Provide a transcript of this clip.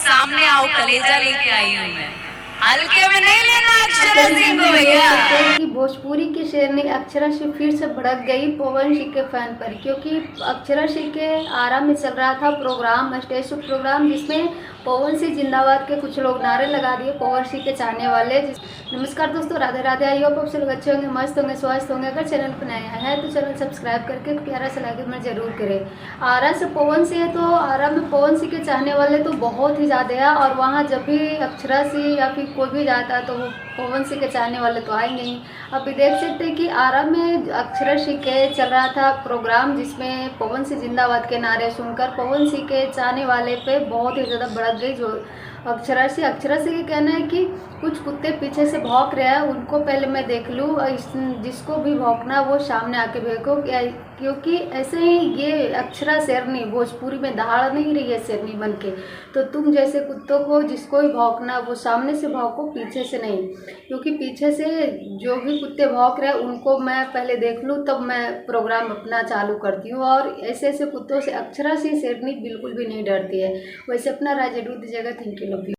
सामने आओ, कलेजा लेके आई हूँ मैं। हल्के में नहीं लेना अक्षरा सिंह को भैया। कि भोजपुरी की शेरनी अक्षरा सिंह फिर से भड़क गई पवन सिंह के फैन पर, क्योंकि अक्षरा सिंह के आरा में चल रहा था प्रोग्राम, स्टेज प्रोग्राम, जिसमें पवन सिंह जिंदाबाद के कुछ लोग नारे लगा दिए पवन सिंह के चाहने वाले। नमस्कार दोस्तों, राधे राधे। आई होप आप सब लोग अच्छे होंगे, मस्त होंगे, स्वस्थ होंगे। अगर चैनल पर नया है तो चैनल सब्सक्राइब करके प्यारा सा लाइक में जरूर करें। आरा से पवन सिंह है तो आरा में पवन सिंह के चाहने वाले तो बहुत ही ज़्यादा है, और वहाँ जब भी अक्षरा सिंह या फिर कोई भी जाता है तो वो पवन सिंह के चाहने वाले तो आएंगे ही। अभी देख सकते हैं कि आरा में अक्षरा सिंह के चल रहा था प्रोग्राम, जिसमें पवन सिंह जिंदाबाद के नारे सुनकर पवन सिंह के चाहने वाले पे बहुत ही ज़्यादा भड़क गई जो अक्षरा सिंह का कहना है कि कुछ कुत्ते पीछे से भौंक रहे हैं, उनको पहले मैं देख लूँ, जिसको भी भौंकना वो सामने आके देखो, क्योंकि ऐसे ही ये अक्षरा शेरनी भोजपुरी में दहाड़ नहीं रही है शेरनी बन के। तो तुम जैसे कुत्तों को जिसको भी भौंकना वो सामने से भौंको, पीछे से नहीं, क्योंकि पीछे से जो भी कुत्ते भौंक रहे हैं उनको मैं पहले देख लूँ तब मैं प्रोग्राम अपना चालू करती हूँ। और ऐसे ऐसे कुत्तों से अक्षरा सिंह शेरनी बिल्कुल भी नहीं डरती है। वैसे अपना राय जरूर दीजिएगा। Thank you, love you.